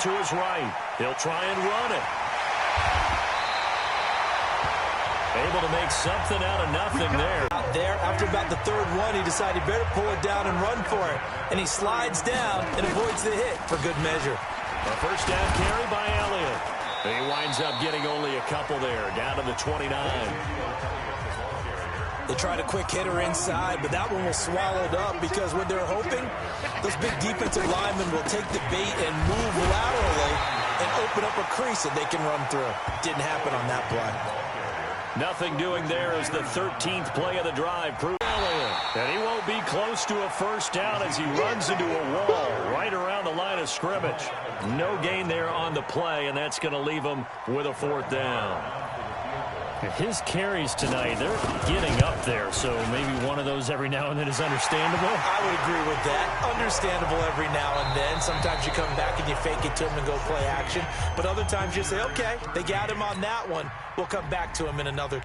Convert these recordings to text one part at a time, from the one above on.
to his right. He'll try and run it. Able to make something out of nothing there. Out there, after about the third one, he decided he better pull it down and run for it. And he slides down and avoids the hit for good measure. A first down carry by Elliott. He winds up getting only a couple there, down to the 29. They tried a quick hitter inside, but that one was swallowed up because what they're hoping, those big defensive linemen will take the bait and move laterally and open up a crease that they can run through. Didn't happen on that play. Nothing doing there as the 13th play of the drive. And he won't be close to a first down as he runs into a wall right around the line of scrimmage. No gain there on the play, and that's going to leave him with a fourth down. His carries tonight, they're getting up there, so maybe one of those every now and then is understandable. I would agree with that. Understandable every now and then. Sometimes you come back and you fake it to him and go play action. But other times you say, okay, they got him on that one. We'll come back to him in another.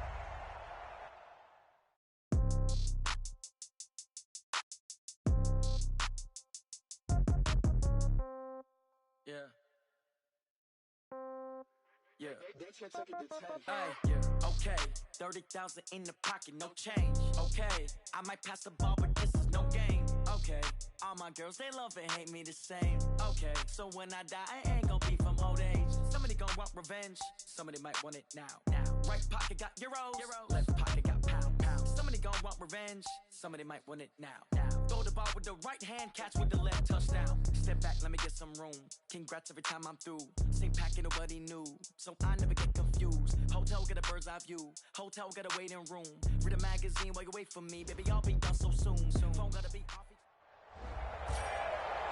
Okay, 30,000 in the pocket, no change. Okay, I might pass the ball, but this is no game. Okay, all my girls, they love and hate me the same. Okay, so when I die, I ain't gonna be from old age. Somebody gonna want revenge, somebody might want it now. Right pocket got euros, left pocket got pounds. Somebody gonna want revenge, somebody might want it now. Throw the ball with the right hand, catch with the left, touchdown. Step back, let me get some room. Congrats every time I'm through. Same packet, nobody knew, so I never get confused. Hotel get a bird's eye view. Hotel get a waiting room. Read a magazine while you wait for me, baby. I'll be done so soon. Phone gotta be off.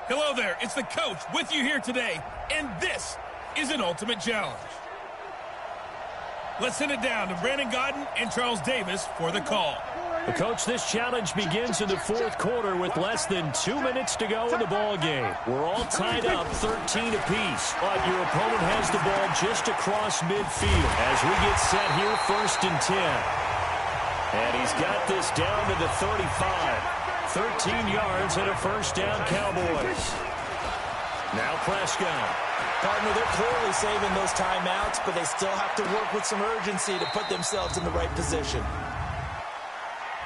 Hello there, it's the coach with you here today, and this is an ultimate challenge. Let's send it down to Brandon Godden and Charles Davis for the call. Coach, this challenge begins in the fourth quarter with less than 2 minutes to go in the ball game. We're all tied up 13 apiece, but your opponent has the ball just across midfield as we get set here 1st and 10. And he's got this down to the 35. 13 yards and a first down, Cowboys. Now Prescott. Partner, they're clearly saving those timeouts, but they still have to work with some urgency to put themselves in the right position.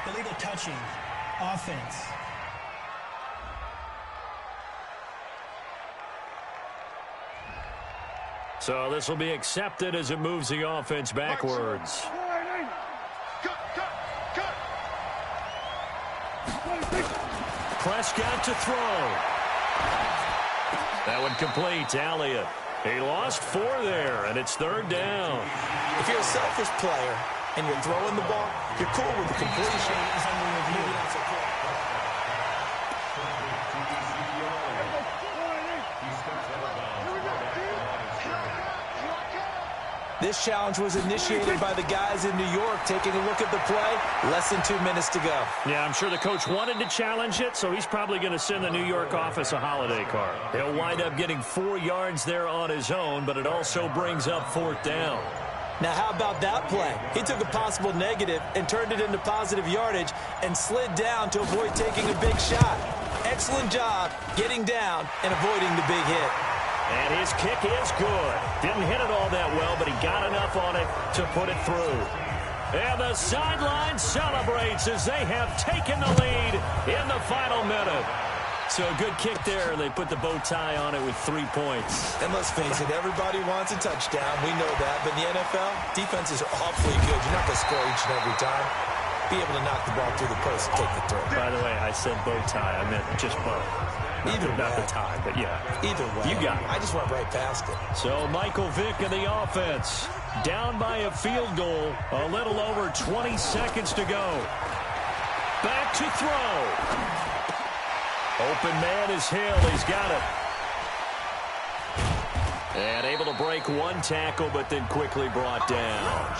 Illegal touching. Offense. So this will be accepted as it moves the offense backwards. Prescott to throw. That one complete to Elliott. He lost 4 there, and it's 3rd down. If you're a selfish player and you're throwing the ball, you're cool with the completion. Maybe not so cool. This challenge was initiated by the guys in New York. Taking a look at the play, less than 2 minutes to go. Yeah, I'm sure the coach wanted to challenge it, so he's probably going to send the New York office a holiday card. He'll wind up getting 4 yards there on his own, but it also brings up 4th down. Now, how about that play? He took a possible negative and turned it into positive yardage and slid down to avoid taking a big shot. Excellent job getting down and avoiding the big hit. And his kick is good. Didn't hit it all that well, but he got enough on it to put it through. And the sideline celebrates as they have taken the lead in the final minute. So a good kick there. They put the bow tie on it with 3 points. And let's face it, everybody wants a touchdown. We know that. But in the NFL, defenses are awfully good. You're not going to score each and every time. Be able to knock the ball through the post and take the throw. By the way, I said bow tie. I meant just bow. Either way. Not the tie, but yeah. Either way. You got it. I just went right past it. So Michael Vick in the offense. Down by a field goal. A little over 20 seconds to go. Back to throw. Open man is Hill. He's got it. And able to break one tackle, but then quickly brought down.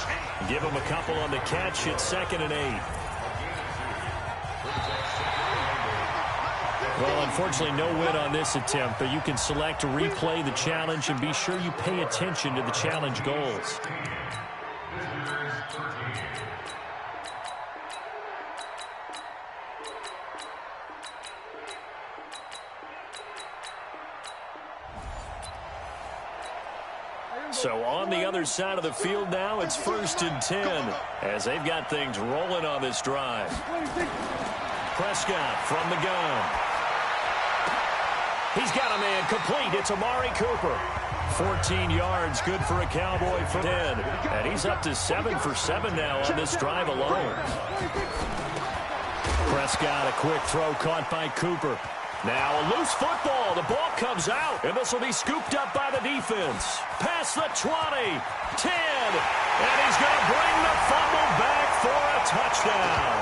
Give him a couple on the catch. It's 2nd and 8. Well, unfortunately, no win on this attempt, but you can select to replay the challenge and be sure you pay attention to the challenge goals. So on the other side of the field now, it's 1st and 10 as they've got things rolling on this drive. Prescott from the gun. He's got a man complete. It's Amari Cooper. 14 yards, good for a Cowboy for 10. And he's up to 7 for 7 now on this drive alone. Prescott, a quick throw caught by Cooper. Now a loose football. The ball comes out, and this will be scooped up by the defense. Past the 20, 10, and he's going to bring the fumble back for a touchdown.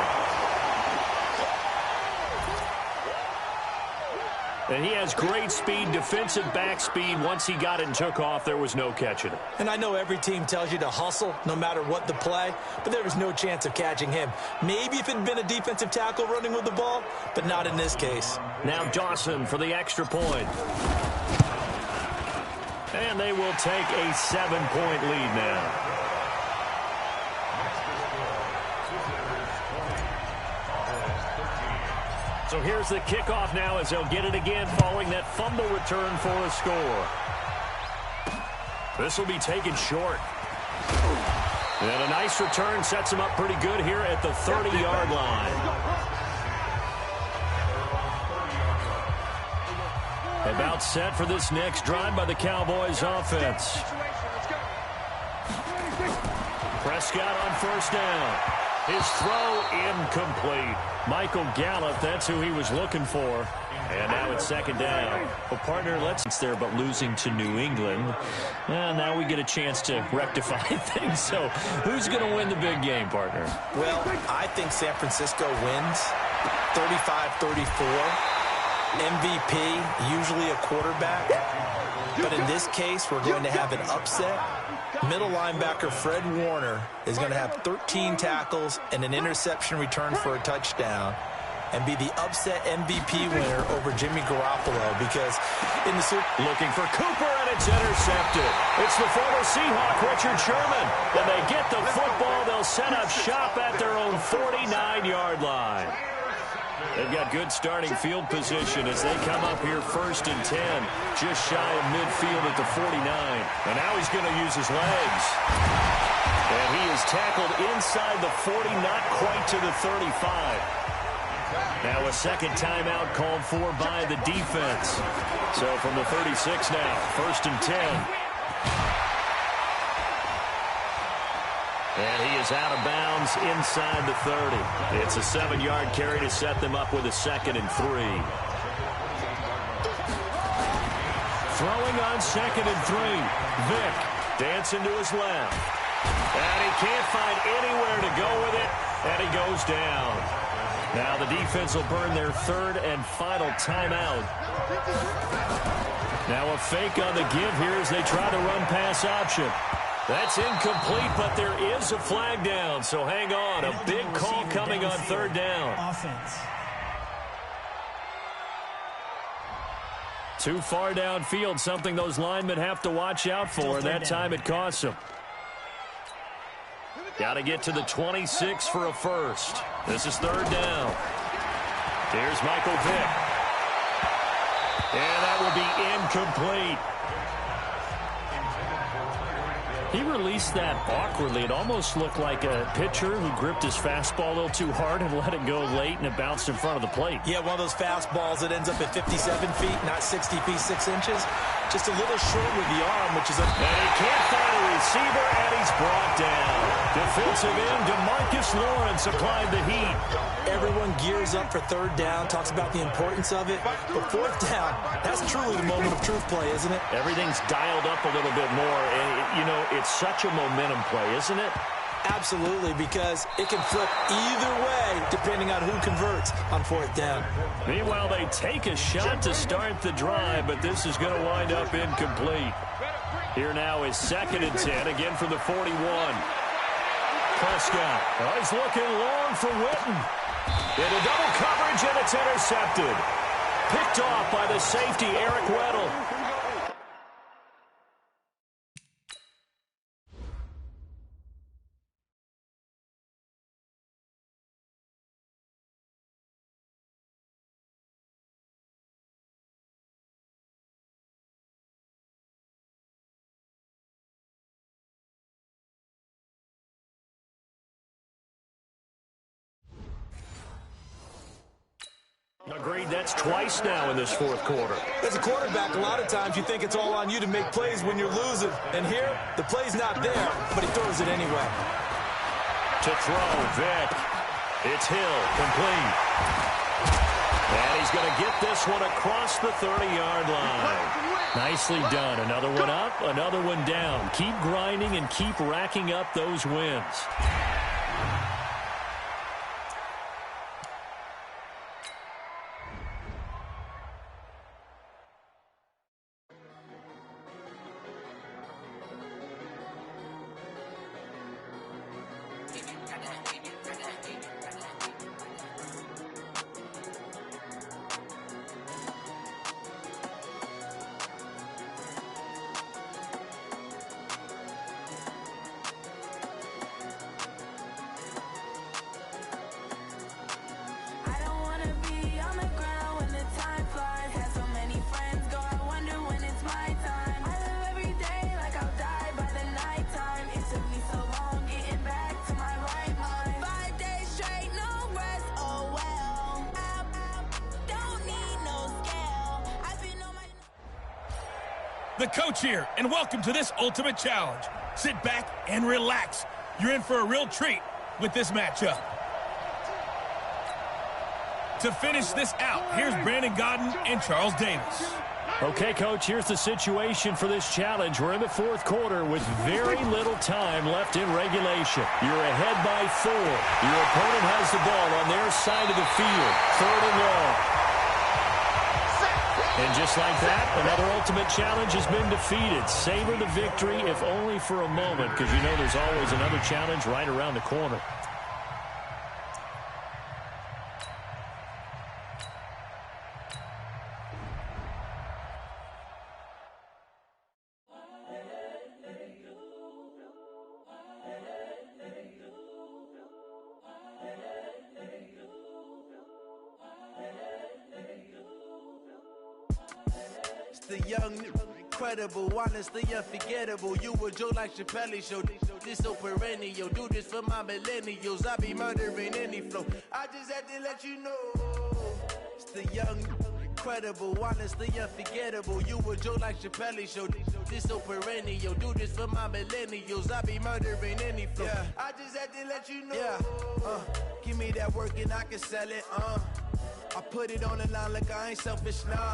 And he has great speed, defensive back speed. Once he got it and took off, there was no catching it. And I know every team tells you to hustle no matter what the play, but there was no chance of catching him. Maybe if it had been a defensive tackle running with the ball, but not in this case. Now Dawson for the extra point. And they will take a 7-point lead now. So here's the kickoff now as they'll get it again following that fumble return for a score. This will be taken short. And a nice return sets him up pretty good here at the 30-yard line. About set for this next drive by the Cowboys offense. Prescott on 1st down. His throw incomplete. Michael Gallup, that's who he was looking for. And now it's 2nd down. Well, partner, it's there, but losing to New England. And now we get a chance to rectify things. So who's going to win the big game, partner? Well, I think San Francisco wins 35-34. MVP, usually a quarterback. But in this case, we're going to have an upset. Middle linebacker Fred Warner is going to have 13 tackles and an interception return for a touchdown and be the upset MVP winner over Jimmy Garoppolo because in the Super looking for Cooper, and it's intercepted. It's the former Seahawk, Richard Sherman. And they get the football. They'll set up shop at their own 49-yard line. They've got good starting field position as they come up here 1st and 10, just shy of midfield at the 49. And now he's going to use his legs. And he is tackled inside the 40, not quite to the 35. Now a second timeout called for by the defense. So from the 36 now, 1st and 10. And he is out of bounds inside the 30. It's a 7-yard carry to set them up with a 2nd and 3. Throwing on 2nd and 3. Vick dancing to his left. And he can't find anywhere to go with it. And he goes down. Now the defense will burn their 3rd and final timeout. Now a fake on the give here as they try the run-pass option. That's incomplete, but there is a flag down, so hang on. A big call coming on 3rd down. Offense. Too far downfield, something those linemen have to watch out for, and that time it costs them. Got to get to the 26 for a first. This is 3rd down. Here's Michael Vick. And that will be incomplete. He released that awkwardly. It almost looked like a pitcher who gripped his fastball a little too hard and let it go late, and it bounced in front of the plate. Yeah, one of those fastballs that ends up at 57 feet, not 60 feet, 6 inches. Just a little short with the arm, which is a... And he can't find a receiver, and he's brought down. Defensive end, DeMarcus Lawrence applied the heat. Everyone gears up for 3rd down, talks about the importance of it. But 4th down, that's truly the moment of truth play, isn't it? Everything's dialed up a little bit more. And, you know, it's such a momentum play, isn't it? Absolutely, because it can flip either way depending on who converts on 4th down. Meanwhile, they take a shot to start the drive, but this is going to wind up incomplete. Here now is 2nd and 10, again from the 41. Prescott, oh, he's looking long for Witten. Into double coverage, and it's intercepted. Picked off by the safety, Eric Weddle. Agreed, that's twice now in this fourth quarter. As a quarterback, a lot of times you think it's all on you to make plays when you're losing. And here, the play's not there, but he throws it anyway. To throw, Vick. It's Hill, complete. And he's going to get this one across the 30-yard line. Nicely done. Another one up, another one down. Keep grinding and keep racking up those wins. The coach here, and welcome to this ultimate challenge. Sit back and relax. You're in for a real treat with this matchup. To finish this out, here's Brandon Gaudin and Charles Davis. Okay, Coach, here's the situation for this challenge. We're in the fourth quarter with very little time left in regulation. You're ahead by 4. Your opponent has the ball on their side of the field. 3rd and long. And just like that, another ultimate challenge has been defeated. Savor the victory, if only for a moment, because you know there's always another challenge right around the corner. The young, incredible, honestly unforgettable. You a Joe like Chappelle show. This so perennial. Do this for my millennials. I be murdering any flow. I just had to let you know. It's the young, incredible, honestly unforgettable. You a Joe like Chappelle show. This so perennial. Do this for my millennials. I be murdering any flow. Yeah. I just had to let you know. Yeah. Give me that work and I can sell it. I put it on the line like I ain't selfish, nah.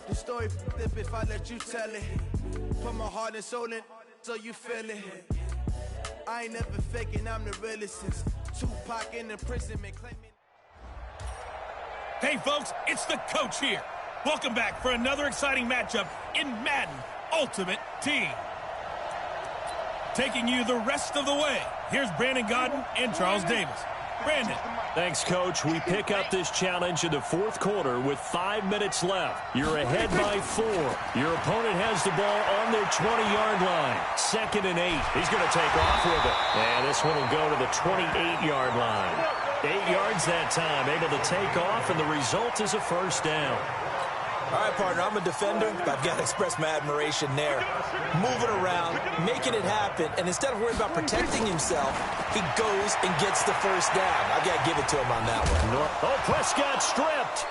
The story flip if I let you tell it. Put my heart and soul in so you feel it. I ain't never faking, I'm the realest since Tupac in the prison man claiming. Hey folks, it's the coach here. Welcome back for another exciting matchup in Madden Ultimate Team. Taking you the rest of the way, here's Brandon Gaudin and Charles Davis. Brandon. Thanks, Coach. We pick up this challenge in the fourth quarter with 5 minutes left. You're ahead by 4. Your opponent has the ball on their 20-yard line. 2nd and 8. He's going to take off with it. And this one will go to the 28-yard line. 8 yards that time, able to take off, and the result is a first down. All right, partner, I'm a defender, but I've got to express my admiration there. Moving around, making it happen, and instead of worrying about protecting himself, he goes and gets the first down. I've got to give it to him on that one. Oh, Prescott stripped.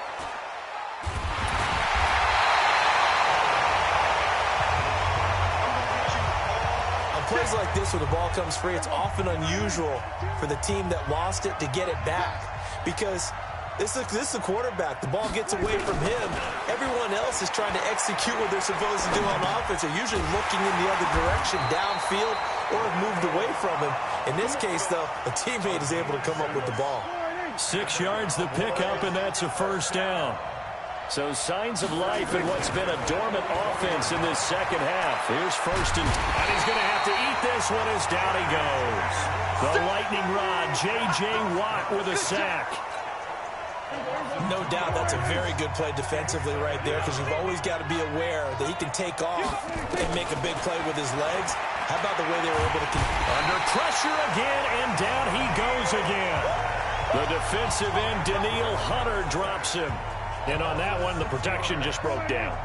On plays like this where the ball comes free, it's often unusual for the team that lost it to get it back because this is a quarterback. The ball gets away from him. Everyone else is trying to execute what they're supposed to do on offense. They're usually looking in the other direction, downfield, or have moved away from him. In this case, though, a teammate is able to come up with the ball. 6 yards the pickup, and that's a first down. So signs of life in what's been a dormant offense in this second half. Here's first and he's going to have to eat this one as down he goes. The lightning rod, J.J. Watt with a sack. No doubt that's a very good play defensively right there because you've always got to be aware that he can take off and make a big play with his legs. How about the way they were able to... Under pressure again, and down he goes again. The defensive end, Daniil Hunter, drops him. And on that one, the protection just broke down.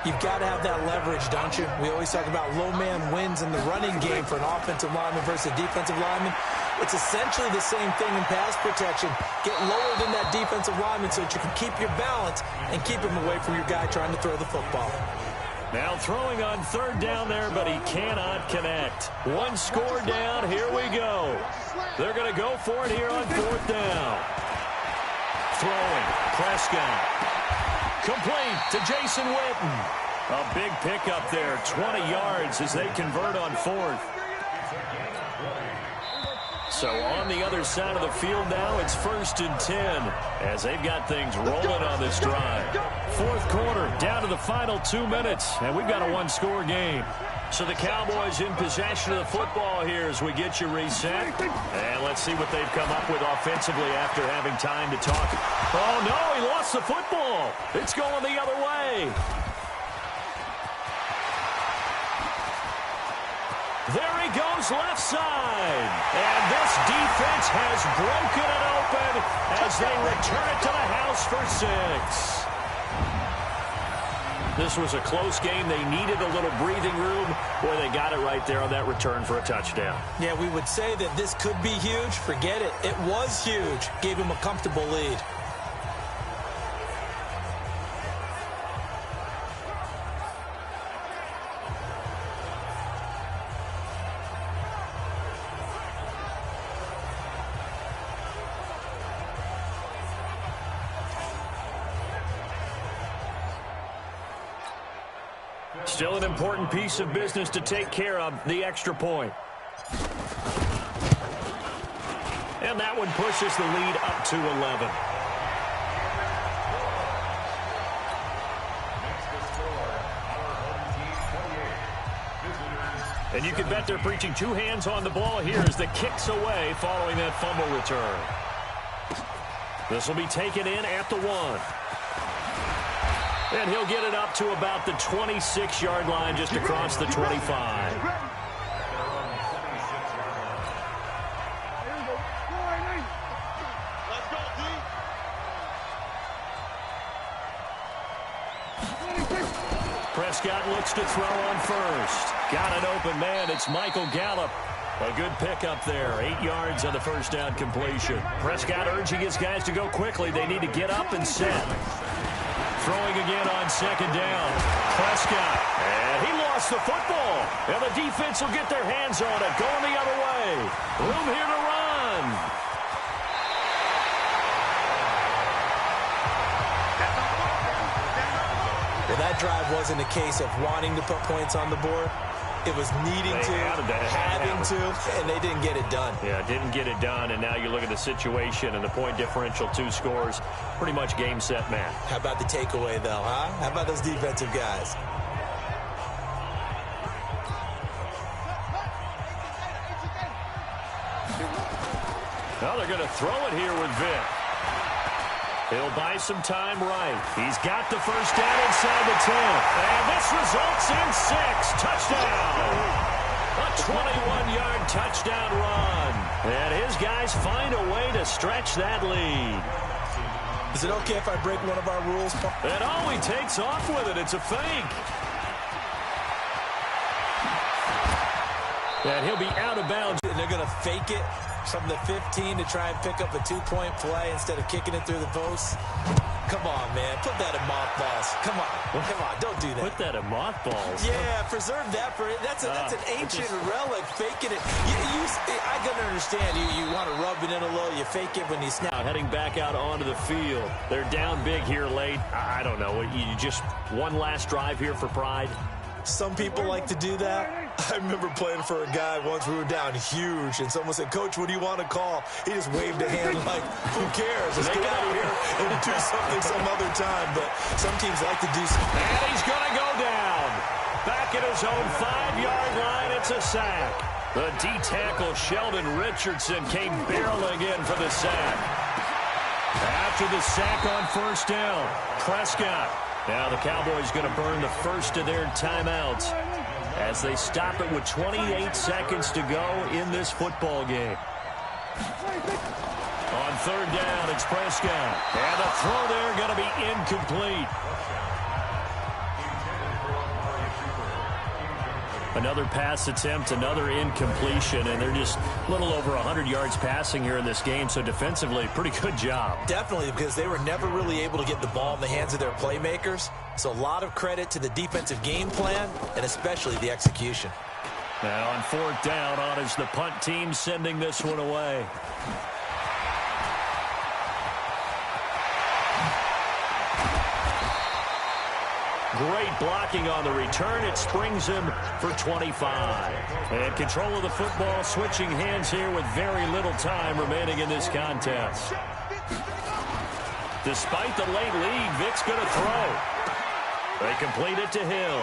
You've got to have that leverage, don't you? We always talk about low man wins in the running game for an offensive lineman versus a defensive lineman. It's essentially the same thing in pass protection. Get lower than that defensive lineman so that you can keep your balance and keep him away from your guy trying to throw the football. Now throwing on third down there, but he cannot connect. One score down. Here we go. They're going to go for it here on fourth down. Throwing. Prescott. Complete to Jason Witten. A big pickup there. 20 yards as they convert on fourth. So on the other side of the field now, it's 1st and 10 as they've got things rolling on this drive. Fourth quarter, down to the final 2 minutes, and we've got a one-score game. So the Cowboys in possession of the football here as we get you reset. And let's see what they've come up with offensively after having time to talk. Oh, no, he lost the football. It's going the other way. There he goes left side. And this defense has broken it open as they return it to the house for 6. This was a close game. They needed a little breathing room. Boy, they got it right there on that return for a touchdown. Yeah, we would say that this could be huge. Forget it. It was huge. Gave him a comfortable lead. Still an important piece of business to take care of, the extra point. And that one pushes the lead up to 11. And you can bet they're preaching 2 hands on the ball here as the kick's away following that fumble return. This will be taken in at the 1. And he'll get it up to about the 26-yard line just across the 25. Prescott looks to throw on first. Got an open man. It's Michael Gallup. A good pickup there. 8 yards on the first down completion. Prescott urging his guys to go quickly. They need to get up and set. Throwing again on second down. Prescott. And he lost the football. And the defense will get their hands on it. Going the other way. Room here to run. Well, that drive wasn't a case of wanting to put points on the board. It was needing having to, and they didn't get it done. Yeah, didn't get it done, and now you look at the situation and the point differential, 2 scores, pretty much game, set, match. How about the takeaway, though, huh? How about those defensive guys? Well, they're going to throw it here with Vic. He'll buy some time right. He's got the first down inside the 10. And this results in 6. Touchdown. A 21-yard touchdown run. And his guys find a way to stretch that lead. Is it okay if I break one of our rules? And oh, he takes off with it. It's a fake. And he'll be out of bounds. And they're going to fake it from the 15 to try and pick up a 2-point play instead of kicking it through the post. Come on, man. Put that in mothballs. Come on. Don't do that. Put that in mothballs. Yeah, preserve that for it. That's an ancient relic, faking it. I can understand. You want to rub it in a little. You fake it when you snap. Heading back out onto the field. They're down big here late. I don't know. You just one last drive here for pride. Some people like to do that. I remember playing for a guy once. We were down huge, and someone said, "Coach, what do you want to call?" He just waved a hand like, "Who cares? Let's get out of here and do something some other time." But some teams like to do something. And he's going to go down. Back at his own 5-yard line, it's a sack. The D-tackle, Sheldon Richardson, came barreling in for the sack. After the sack on first down, Prescott. Now the Cowboys going to burn the first of their timeouts as they stop it with 28 seconds to go in this football game. On third down, it's Prescott. And the throw there going to be incomplete. Another pass attempt, another incompletion, and they're just a little over 100 yards passing here in this game, so defensively, pretty good job. Definitely, because they were never really able to get the ball in the hands of their playmakers, so a lot of credit to the defensive game plan and especially the execution. Now on fourth down, on is the punt team sending this one away. Great blocking on the return. It springs him for 25. And control of the football, switching hands here with very little time remaining in this contest. Despite the late lead, Vic's going to throw. They complete it to Hill.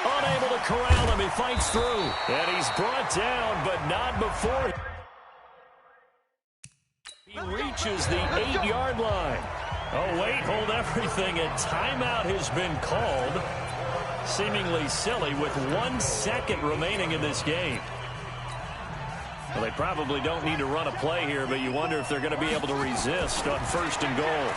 Unable to corral him. He fights through. And he's brought down, but not before he reaches the 8-yard line. Oh, wait, hold everything. A timeout has been called. Seemingly silly with 1 second remaining in this game. Well, they probably don't need to run a play here, but you wonder if they're going to be able to resist on first and goal.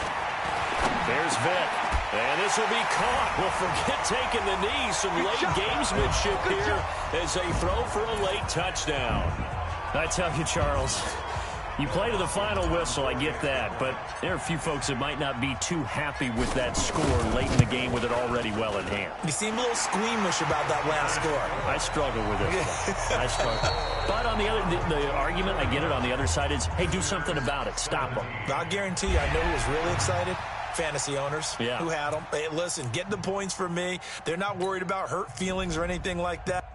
There's Vic. And this will be caught. Well, forget taking the knee. Some late gamesmanship here as they throw for a late touchdown. I tell you, Charles, you play to the final whistle, I get that, but there are a few folks that might not be too happy with that score late in the game with it already well in hand. You seem a little squeamish about that last score. I struggle with it. I struggle. But on the argument, I get it, on the other side is, hey, do something about it. Stop them. I'll guarantee you, I know who was really excited. Fantasy owners who had them. Hey, listen, get the points for me. They're not worried about hurt feelings or anything like that.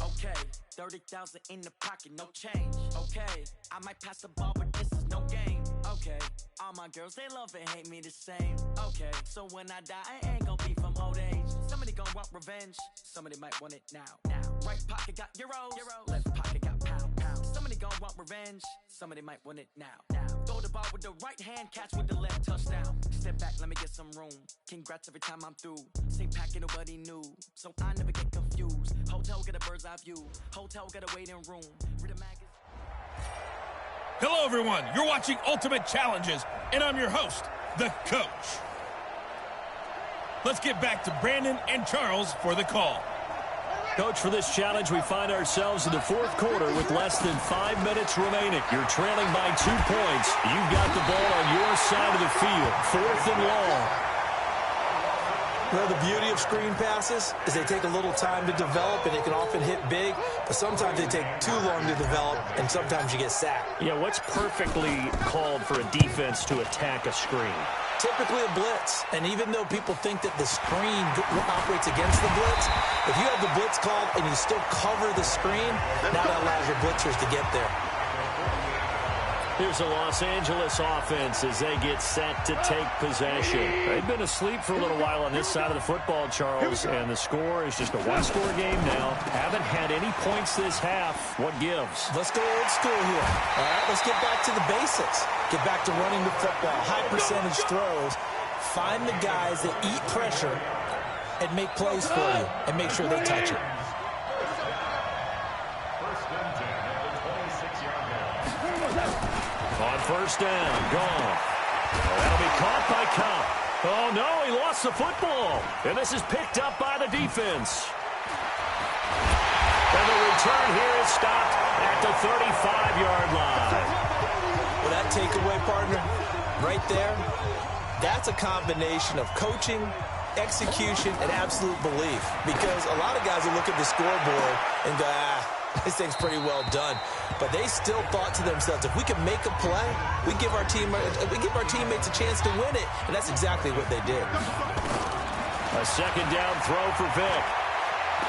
Okay, 30,000 in the pocket, no change. Okay, I might pass the ball, but this is no game. Okay, all my girls, they love and hate me the same. Okay, so when I die, I ain't gonna be from old age. Somebody gonna want revenge, somebody might want it now. Right pocket got euros, left pocket got pound. Somebody gonna want revenge, somebody might want it now. Throw the ball with the right hand, catch with the left, touchdown. Step back, let me get some room. Congrats every time I'm through. Same packet, nobody knew, so I never get confused. Hotel get a bird's eye view. Hotel get a waiting room. Read a magazine. Hello, everyone. You're watching Ultimate Challenges, and I'm your host, the Coach. Let's get back to Brandon and Charles for the call. Coach, for this challenge, we find ourselves in the fourth quarter with less than 5 minutes remaining. You're trailing by 2 points. You've got the ball on your side of the field. 4th and long. Well, the beauty of screen passes is they take a little time to develop, and they can often hit big, but sometimes they take too long to develop, and sometimes you get sacked. Yeah, what's perfectly called for a defense to attack a screen? Typically a blitz, and even though people think that the screen operates against the blitz, if you have the blitz called and you still cover the screen, now that allows your blitzers to get there. Here's the Los Angeles offense as they get set to take possession. They've been asleep for a little while on this side of the football, Charles, and the score is just a one-score game now. Haven't had any points this half. What gives? Let's go old school here. All right, let's get back to the basics. Get back to running the football, high percentage throws. Find the guys that eat pressure and make plays for you and make sure they touch it. On first down, gone. That'll be caught by Cobb. Oh, no, he lost the football. And this is picked up by the defense. And the return here is stopped at the 35-yard line. Well, that takeaway, partner, right there, that's a combination of coaching, execution, and absolute belief. Because a lot of guys will look at the scoreboard and go, this thing's pretty well done. But they still thought to themselves, if we can make a play, we give our teammates a chance to win it. And that's exactly what they did. A second down throw for Vic.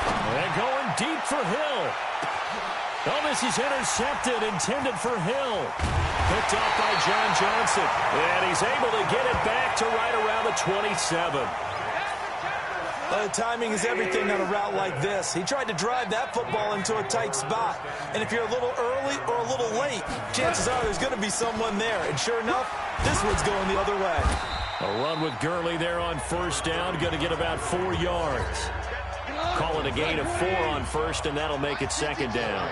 And going deep for Hill. Oh, this is intercepted, intended for Hill. Picked up by John Johnson. And he's able to get it back to right around the 27. Timing is everything on a route like this. He tried to drive that football into a tight spot. And if you're a little early or a little late, chances are there's going to be someone there. And sure enough, this one's going the other way. A run with Ugxly there on first down. Going to get about 4 yards. call it a gain of 4 on first, and that'll make it second down.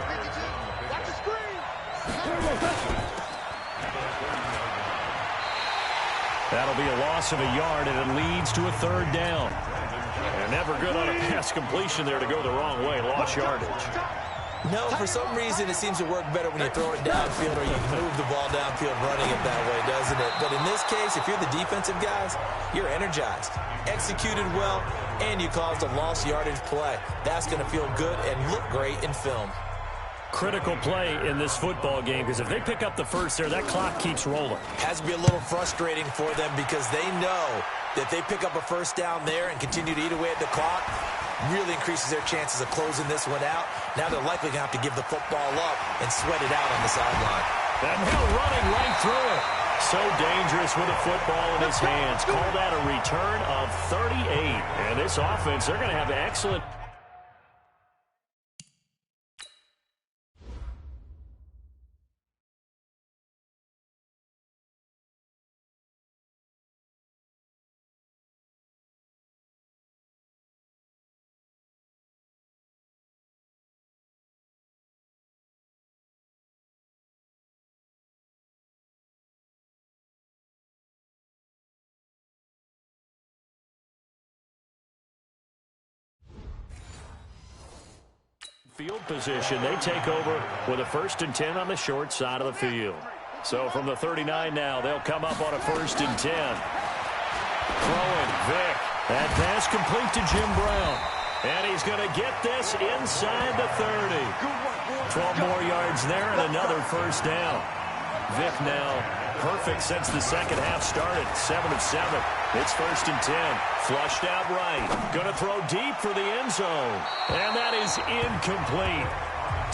That'll be a loss of a yard, and it leads to a third down. And never good on a pass completion there to go the wrong way. Lost yardage. No, for some reason it seems to work better when you throw it downfield or you move the ball downfield running it that way, doesn't it? But in this case, if you're the defensive guys, you're energized, executed well, and you caused a lost yardage play. That's going to feel good and look great in film. Critical play in this football game, because if they pick up the first there, that clock keeps rolling. Has to be a little frustrating for them because they know that they pick up a first down there and continue to eat away at the clock, really increases their chances of closing this one out. Now they're likely going to have to give the football up and sweat it out on the sideline. And now running right through it. So dangerous with a football in his hands. Call that a return of 38. And this offense, they're going to have excellent... Field position, they take over with a 1st and 10 on the short side of the field. So from the 39 now, they'll come up on a 1st and 10. Throwing, Vick. That pass complete to Jim Brown. And he's going to get this inside the 30. 12 more yards there and another 1st down. Vick now perfect since the second half started. 7 of 7. It's 1st and 10. Flushed out right. Going to throw deep for the end zone. And that is incomplete.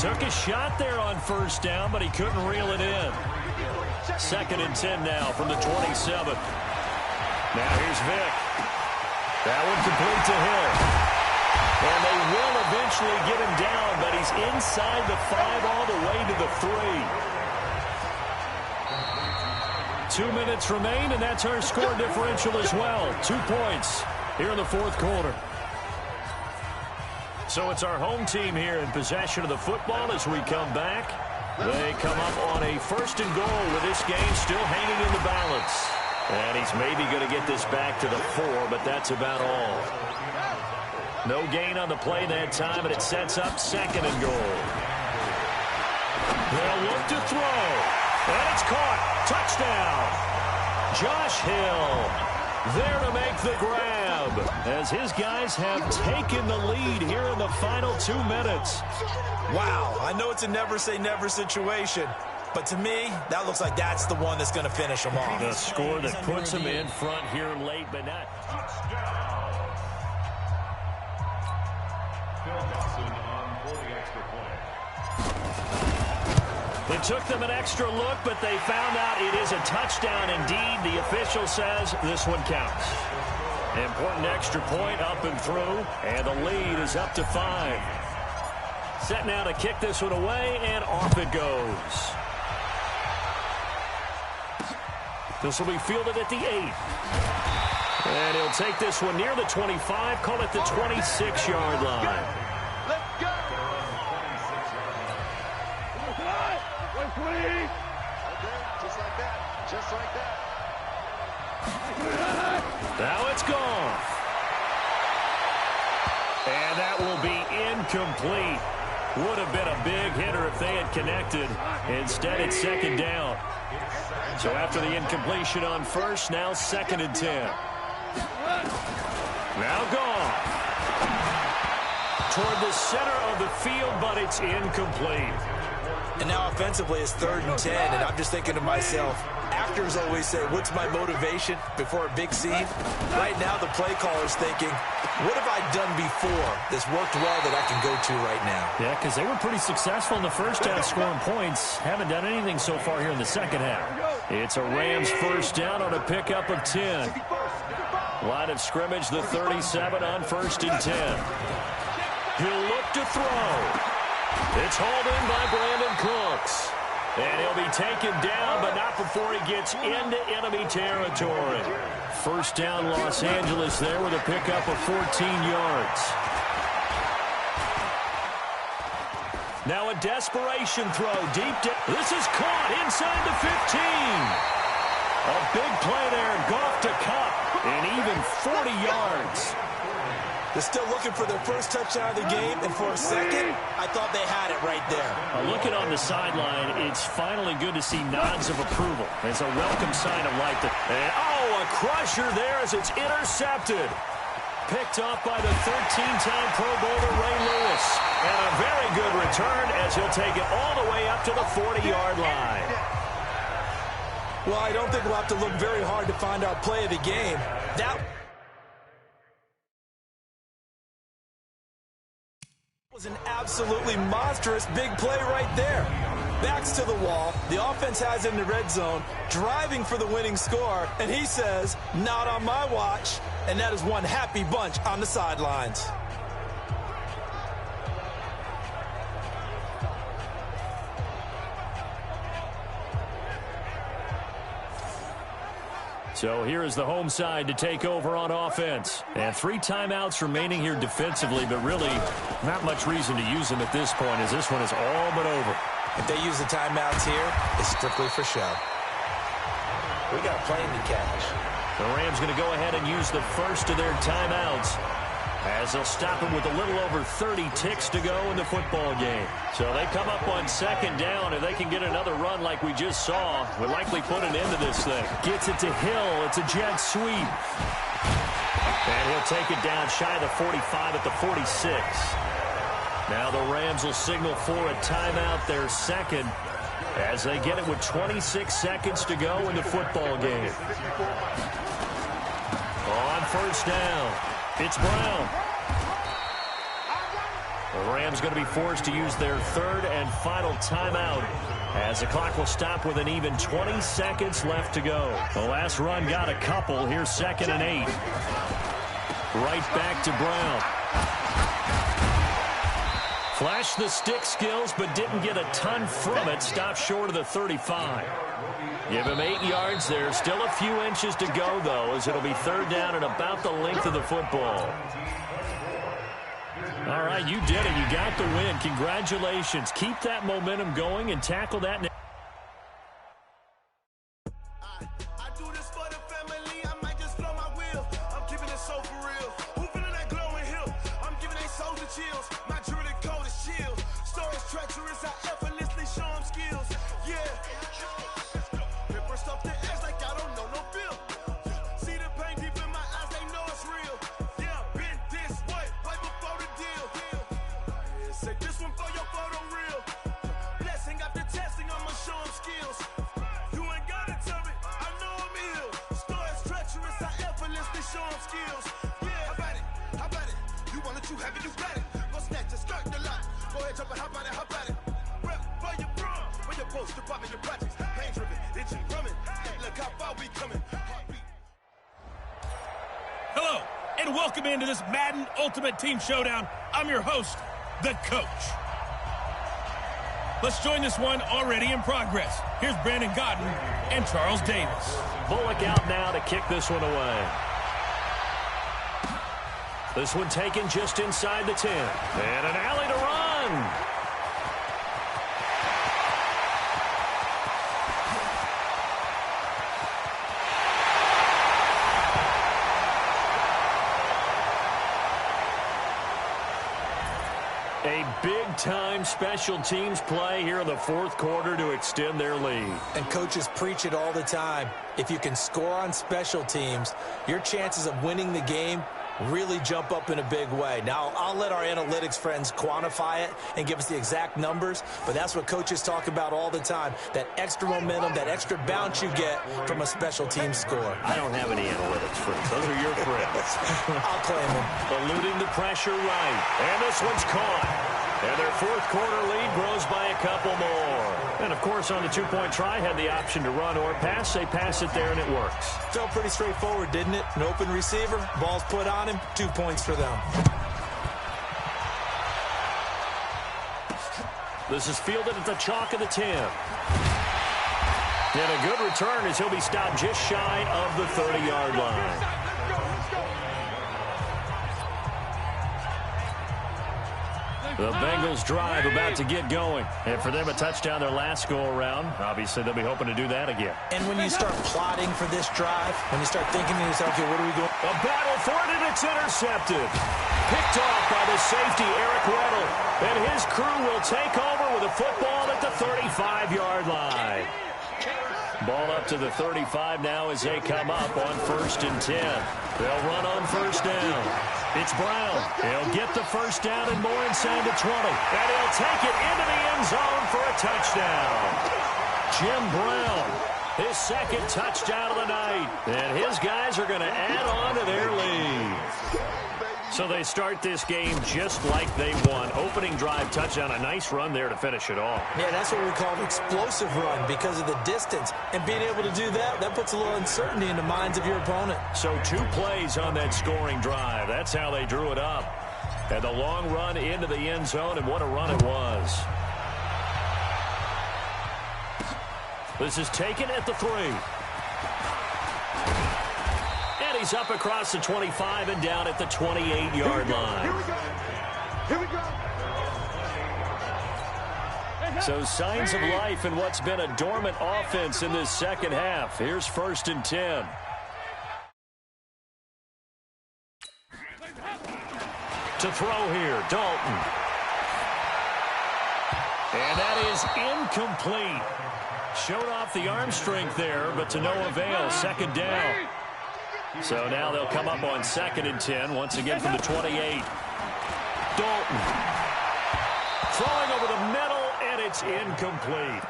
Took a shot there on 1st down, but he couldn't reel it in. 2nd and 10 now from the 27. Now here's Vick. That one complete to him. And they will eventually get him down, but he's inside the 5 all the way to the 3. 2 minutes remain, and that's our score differential as well. 2 points here in the 4th quarter. So it's our home team here in possession of the football as we come back. They come up on a 1st and goal with this game still hanging in the balance. And he's maybe going to get this back to the 4, but that's about all. No gain on the play that time, and it sets up 2nd and goal. They'll look to throw. And it's caught. Touchdown. Josh Hill there to make the grab as his guys have taken the lead here in the final 2 minutes. Wow, I know it's a never-say-never situation, but to me, that looks like that's the one that's going to finish them off. The score that puts them in front here late, but not. It took them an extra look, but they found out it is a touchdown indeed. The official says this one counts. Important extra point up and through, and the lead is up to 5. Set now to kick this one away, and off it goes. This will be fielded at the 8. And he'll take this one near the 25, call it the 26-yard line. Just like that. Now it's gone. And that will be incomplete. Would have been a big hitter if they had connected. Instead, it's 2nd down. So after the incompletion on 1st, now 2nd and 10. Now gone. Toward the center of the field, but it's incomplete. And now offensively it's 3rd and 10, and I'm just thinking to myself, actors always say, what's my motivation before a big scene? Right now the play caller's thinking, what have I done before that's worked well that I can go to right now? Yeah, because they were pretty successful in the first half scoring points. Haven't done anything so far here in the second half. It's a Rams 1st down on a pickup of 10. Line of scrimmage, the 37 on 1st and 10. He'll look to throw. It's hauled in by Brandon Cooks. And he'll be taken down, but not before he gets into enemy territory. 1st down Los Angeles there with a pickup of 14 yards. Now a desperation throw deep down. This is caught inside the 15. A big play there. Goff to Cup. And even 40 yards. They're still looking for their first touchdown of the game, and for a second, I thought they had it right there. Looking on the sideline, it's finally good to see nods of approval. It's a welcome sign of life. A crusher there as it's intercepted. Picked off by the 13-time Pro Bowler Ray Lewis. And a very good return as he'll take it all the way up to the 40-yard line. Well, I don't think we'll have to look very hard to find our play of the game. That was an absolutely monstrous big play right there. Backs to the wall. The offense has it in the red zone, driving for the winning score, and he says, not on my watch. And that is one happy bunch on the sidelines. So here is the home side to take over on offense. And 3 timeouts remaining here defensively, but really not much reason to use them at this point as this one is all but over. If they use the timeouts here, it's strictly for show. We got a plane to catch. The Rams going to go ahead and use the first of their timeouts as they'll stop him with a little over 30 ticks to go in the football game. So they come up on second down. If they can get another run like we just saw, we'll likely put an end to this thing. Gets it to Hill. It's a jet sweep. And he'll take it down shy of the 45 at the 46. Now the Rams will signal for a timeout, their second, as they get it with 26 seconds to go in the football game. On first down, it's Brown. The Rams going to be forced to use their third and final timeout as the clock will stop with an even 20 seconds left to go. The last run got a couple. Here's 2nd and 8. Right back to Brown. Flashed the stick skills, but didn't get a ton from it. Stopped short of the 35. Give him 8 yards there. Still a few inches to go, though, as it'll be third down and about the length of the football. All right, you did it. You got the win. Congratulations. Keep that momentum going and tackle that. Hello, and welcome into this Madden Ultimate Team Showdown. I'm your host, the Coach. Let's join this one already in progress. Here's Brandon Godden and Charles Davis. Bullock out now to kick this one away. This one taken just inside the 10. And an alley to run. A big-time special teams play here in the fourth quarter to extend their lead. And coaches preach it all the time. If you can score on special teams, your chances of winning the game really jump up in a big way. Now, I'll let our analytics friends quantify it and give us the exact numbers, but that's what coaches talk about all the time, that extra momentum, that extra bounce you get from a special team score. I don't have any analytics friends. Those are your friends. I'll claim them. Eluding the pressure right. And this one's caught. And their fourth quarter lead grows by a couple more. And, of course, on the two-point try, had the option to run or pass. They pass it there, and it works. Felt pretty straightforward, didn't it? An open receiver, ball's put on him, 2 points for them. This is fielded at the chalk of the 10. And a good return as he'll be stopped just shy of the 30-yard line. The Bengals drive about to get going. And for them, a touchdown their last go-around. Obviously, they'll be hoping to do that again. And when you start plotting for this drive, when you start thinking to yourself, okay, what are we doing? A battle for it, and it's intercepted. Picked off by the safety, Eric Weddle. And his crew will take over with a football at the 35-yard line. Ball up to the 35 now as they come up on 1st and 10. They'll run on 1st down. It's Brown. He'll get the 1st down and more inside the 20. And he'll take it into the end zone for a touchdown. Jim Brown, his 2nd touchdown of the night. And his guys are going to add on to their lead. So they start this game just like they won. Opening drive touchdown, a nice run there to finish it off. Yeah, that's what we call an explosive run because of the distance. And being able to do that, that puts a little uncertainty in the minds of your opponent. So 2 plays on that scoring drive. That's how they drew it up. And the long run into the end zone, and what a run it was. This is taken at the 3. He's up across the 25 and down at the 28-yard line. Here we go. So signs of life in what's been a dormant offense in this second half. Here's 1st and 10. To throw here, Dalton. And that is incomplete. Showed off the arm strength there, but to no avail. 2nd down. So now they'll come up on 2nd and 10, once again from the 28. Dalton throwing over the middle, and it's incomplete.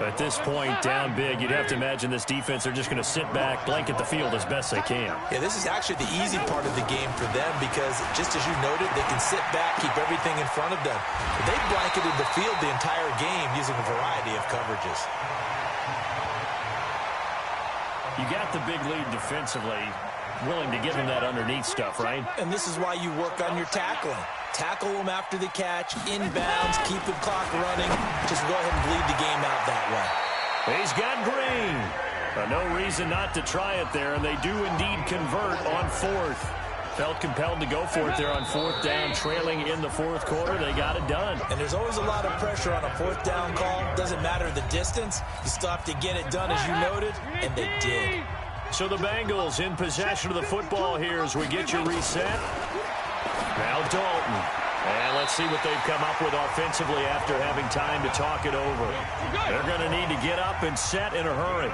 At this point, down big, you'd have to imagine this defense, they're just going to sit back, blanket the field as best they can. Yeah, this is actually the easy part of the game for them because, just as you noted, they can sit back, keep everything in front of them. But they blanketed the field the entire game using a variety of coverages. You got the big lead defensively, willing to give them that underneath stuff, right? And this is why you work on your tackling. Tackle them after the catch, inbounds, keep the clock running. Just go ahead and bleed the game out that way. He's got Green. No reason not to try it there, and they do indeed convert on 4th. Felt compelled to go for it there on 4th down, trailing in the 4th quarter. They got it done. And there's always a lot of pressure on a 4th down call. Doesn't matter the distance. You still have to get it done, as you noted, and they did. So the Bengals in possession of the football here as we get you reset. Now Dalton. And let's see what they've come up with offensively after having time to talk it over. They're going to need to get up and set in a hurry.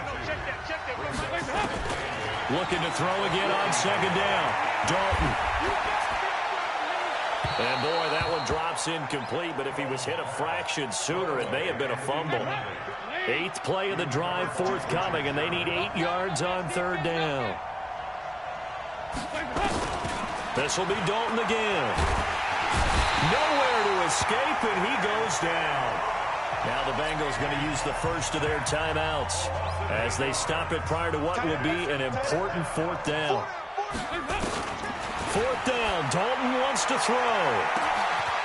Looking to throw again on 2nd down. Dalton. And boy, that one drops incomplete, but if he was hit a fraction sooner, it may have been a fumble. 8th play of the drive forthcoming, and they need 8 yards on 3rd down. This will be Dalton again. Nowhere to escape, and he goes down. Now the Bengals going to use the first of their timeouts as they stop it prior to what will be an important 4th down. 4th down, Dalton wants to throw.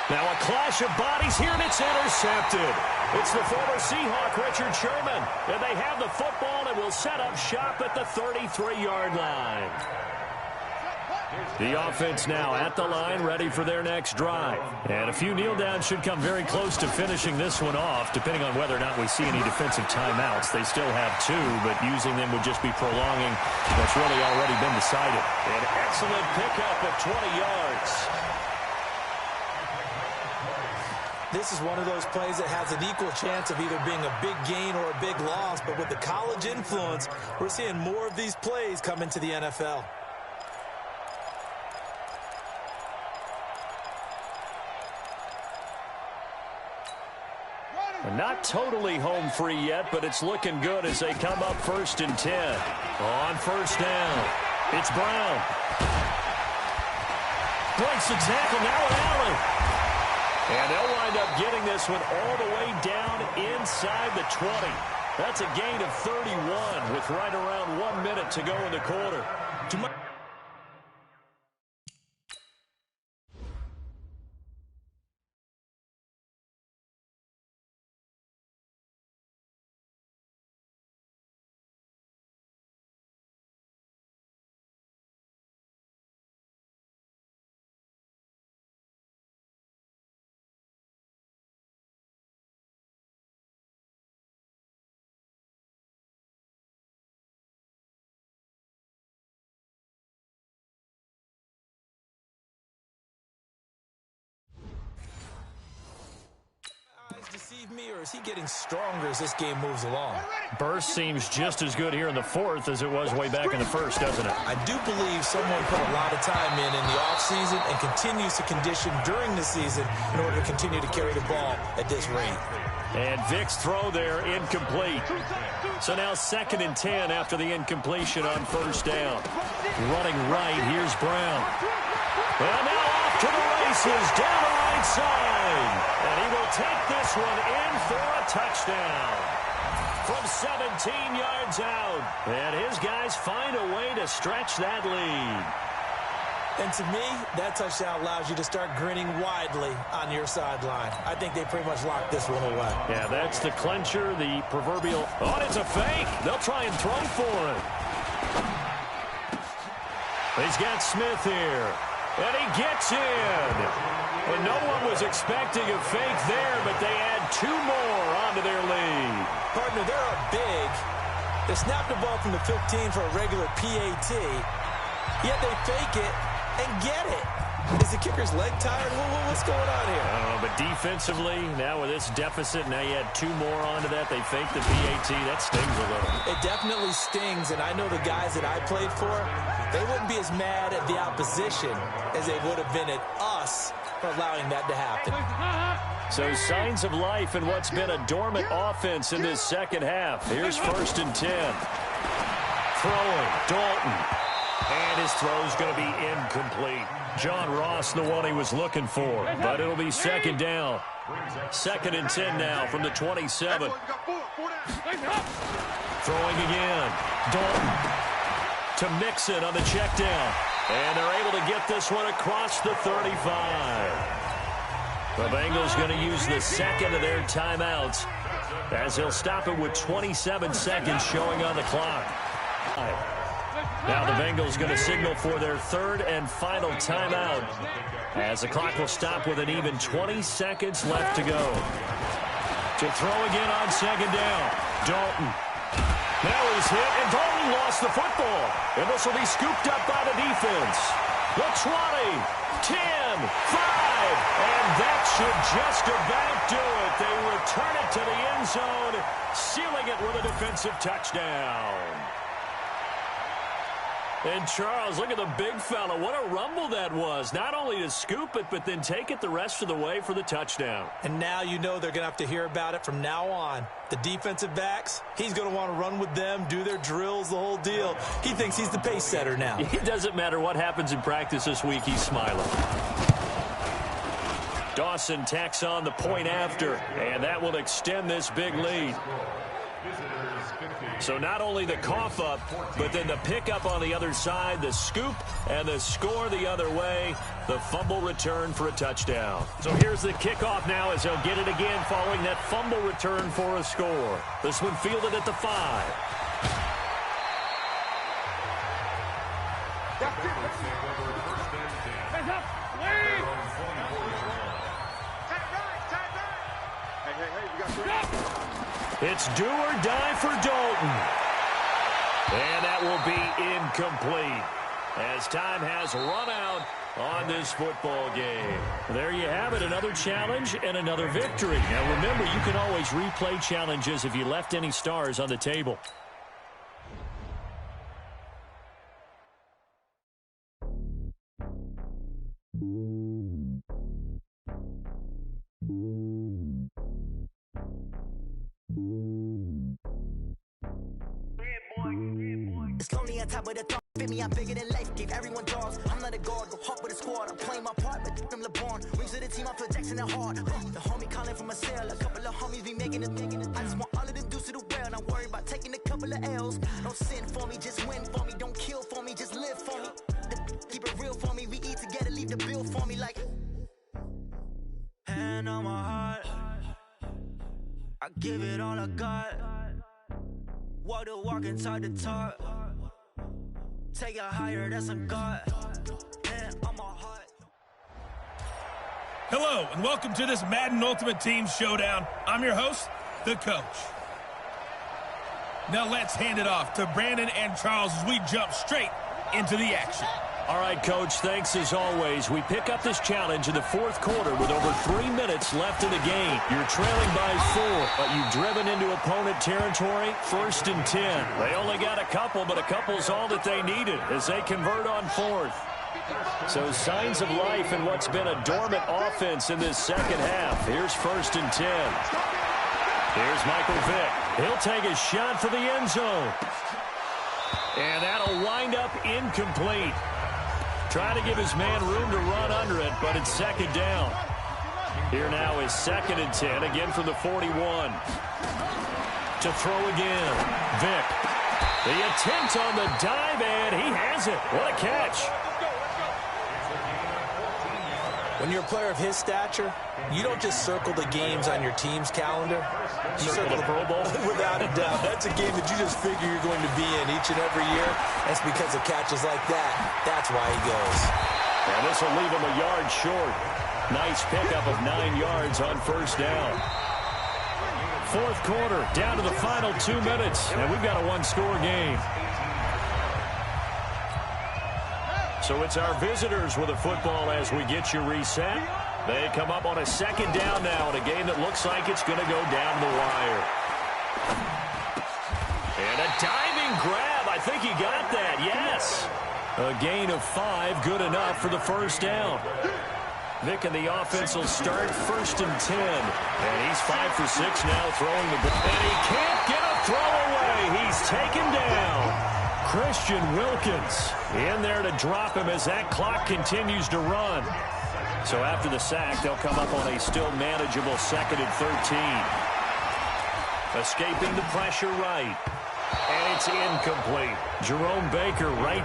Now a clash of bodies here, and it's intercepted. It's the former Seahawk, Richard Sherman. And they have the football and will set up shop at the 33-yard line. The offense now at the line, ready for their next drive. And a few kneel downs should come very close to finishing this one off, depending on whether or not we see any defensive timeouts. They still have 2, but using them would just be prolonging what's really already been decided. An excellent pickup at 20 yards. This is one of those plays that has an equal chance of either being a big gain or a big loss, but with the college influence, we're seeing more of these plays come into the NFL. Not totally home free yet, but it's looking good as they come up 1st and 10. On 1st down, it's Brown. Breaks the tackle, now an alley. And they'll wind up getting this one all the way down inside the 20. That's a gain of 31 with right around 1 minute to go in the quarter. believe me, or is he getting stronger as this game moves along? Burst seems just as good here in the fourth as it was way back in the first, doesn't it? I do believe someone put a lot of time in the offseason and continues to condition during the season in order to continue to carry the ball at this rate. And Vic's throw there, incomplete. So now 2nd and 10 after the incompletion on first down. Running right, here's Brown. And now off to the races, down the right side. And he will take this one in for a touchdown. From 17 yards out. And his guys find a way to stretch that lead. And to me, that touchdown allows you to start grinning widely on your sideline. I think they pretty much locked this one away. Yeah, that's the clincher, the proverbial, oh, it's a fake. They'll try and throw for it. He's got Smith here. And he gets in. And no one was expecting a fake there, but they add 2 more onto their lead. Partner, they're up big. They snapped the ball from the 15 for a regular PAT, yet they fake it and get it. Is the kicker's leg tired? What's going on here? But defensively, now with this deficit, now you add 2 more onto that. They fake the PAT. That stings a little. It definitely stings, and I know the guys that I played for, they wouldn't be as mad at the opposition as they would have been at us for allowing that to happen. So signs of life in what's been a dormant offense in this second half. Here's 1st and 10. Throwing, Dalton. And his throw's going to be incomplete. John Ross, the one he was looking for. But it'll be 2nd down. 2nd and 10 now from the 27. Throwing again. Dalton to Mixon on the check down. And they're able to get this one across the 35. The Bengals going to use the 2nd of their timeouts as they'll stop it with 27 seconds showing on the clock. Now the Bengals going to signal for their 3rd and final timeout as the clock will stop with an even 20 seconds left to go. To throw again on 2nd down. Dalton. Now he's hit, and Dalton lost the football. And this will be scooped up by the defense. The 20, 10, 5, and that should just about do it. They return it to the end zone, sealing it with a defensive touchdown. And Charles, look at the big fella. What a rumble that was. Not only to scoop it, but then take it the rest of the way for the touchdown. And now you know they're going to have to hear about it from now on. The defensive backs, he's going to want to run with them, do their drills, the whole deal. He thinks he's the pace setter now. It doesn't matter what happens in practice this week. He's smiling. Dawson tacks on the point after, and that will extend this big lead. So not only the cough up, but then the pickup on the other side, the scoop, and the score the other way, the fumble return for a touchdown. So here's the kickoff now as they'll get it again following that fumble return for a score. This one fielded at the 5. It's do or die for Dalton. And that will be incomplete as time has run out on this football game. There you have it, another challenge and another victory. Now remember, you can always replay challenges if you left any stars on the table. It's lonely on top of the top. Fit me, I'm bigger than life. Gave everyone dogs. I'm not a guard. Go hard with a squad. I'm playing my part, but them LeBron. Wings of the team, I'm flexing it hard. The homie calling from a cell. A couple of homies be making a thing. I just want all of them dudes to do well. Not worry about taking a couple of L's. Don't sin for me, just win for me. Don't kill for me, just live for me. Keep it real for me. We eat together, leave the bill for me like. Hand on my heart. I give it all I got. Walk the walk and talk the talk. Take it higher, that's a God. Hand on my heart. Hello, and welcome to this Madden Ultimate Team Showdown. I'm your host, the coach. Now let's hand it off to Brandon and Charles as we jump straight into the action. All right, Coach, thanks as always. We pick up this challenge in the fourth quarter with over 3 minutes left in the game. You're trailing by 4, but you've driven into opponent territory. 1st and 10. They only got a couple, but a couple's all that they needed as they convert on 4th. So signs of life in what's been a dormant offense in this second half. Here's 1st and 10. Here's Michael Vick. He'll take a shot for the end zone. And that'll wind up incomplete. Trying to give his man room to run under it, but it's 2nd down. Here now is 2nd and 10, again from the 41. To throw again. Vick. The attempt on the dive, and he has it. What a catch. When you're a player of his stature, you don't just circle the games on your team's calendar. You circle the Pro Bowl. Without a doubt. That's a game that you just figure you're going to be in each and every year. That's because of catches like that. That's why he goes. And this will leave him a yard short. Nice pickup of 9 yards on 1st down. 4th quarter, down to the final 2 minutes, and we've got a 1-score game. So it's our visitors with the football as we get you reset. They come up on a 2nd down now in a game that looks like it's going to go down the wire. And a diving grab. I think he got that. Yes. A gain of 5, good enough for the 1st down. Vick and the offense will start 1st and 10. And he's 5 for 6 now throwing the ball. And he can't get a throw away. He's taken down. Christian Wilkins in there to drop him as that clock continues to run. So after the sack, they'll come up on a still manageable 2nd and 13. Escaping the pressure right. And it's incomplete. Jerome Baker right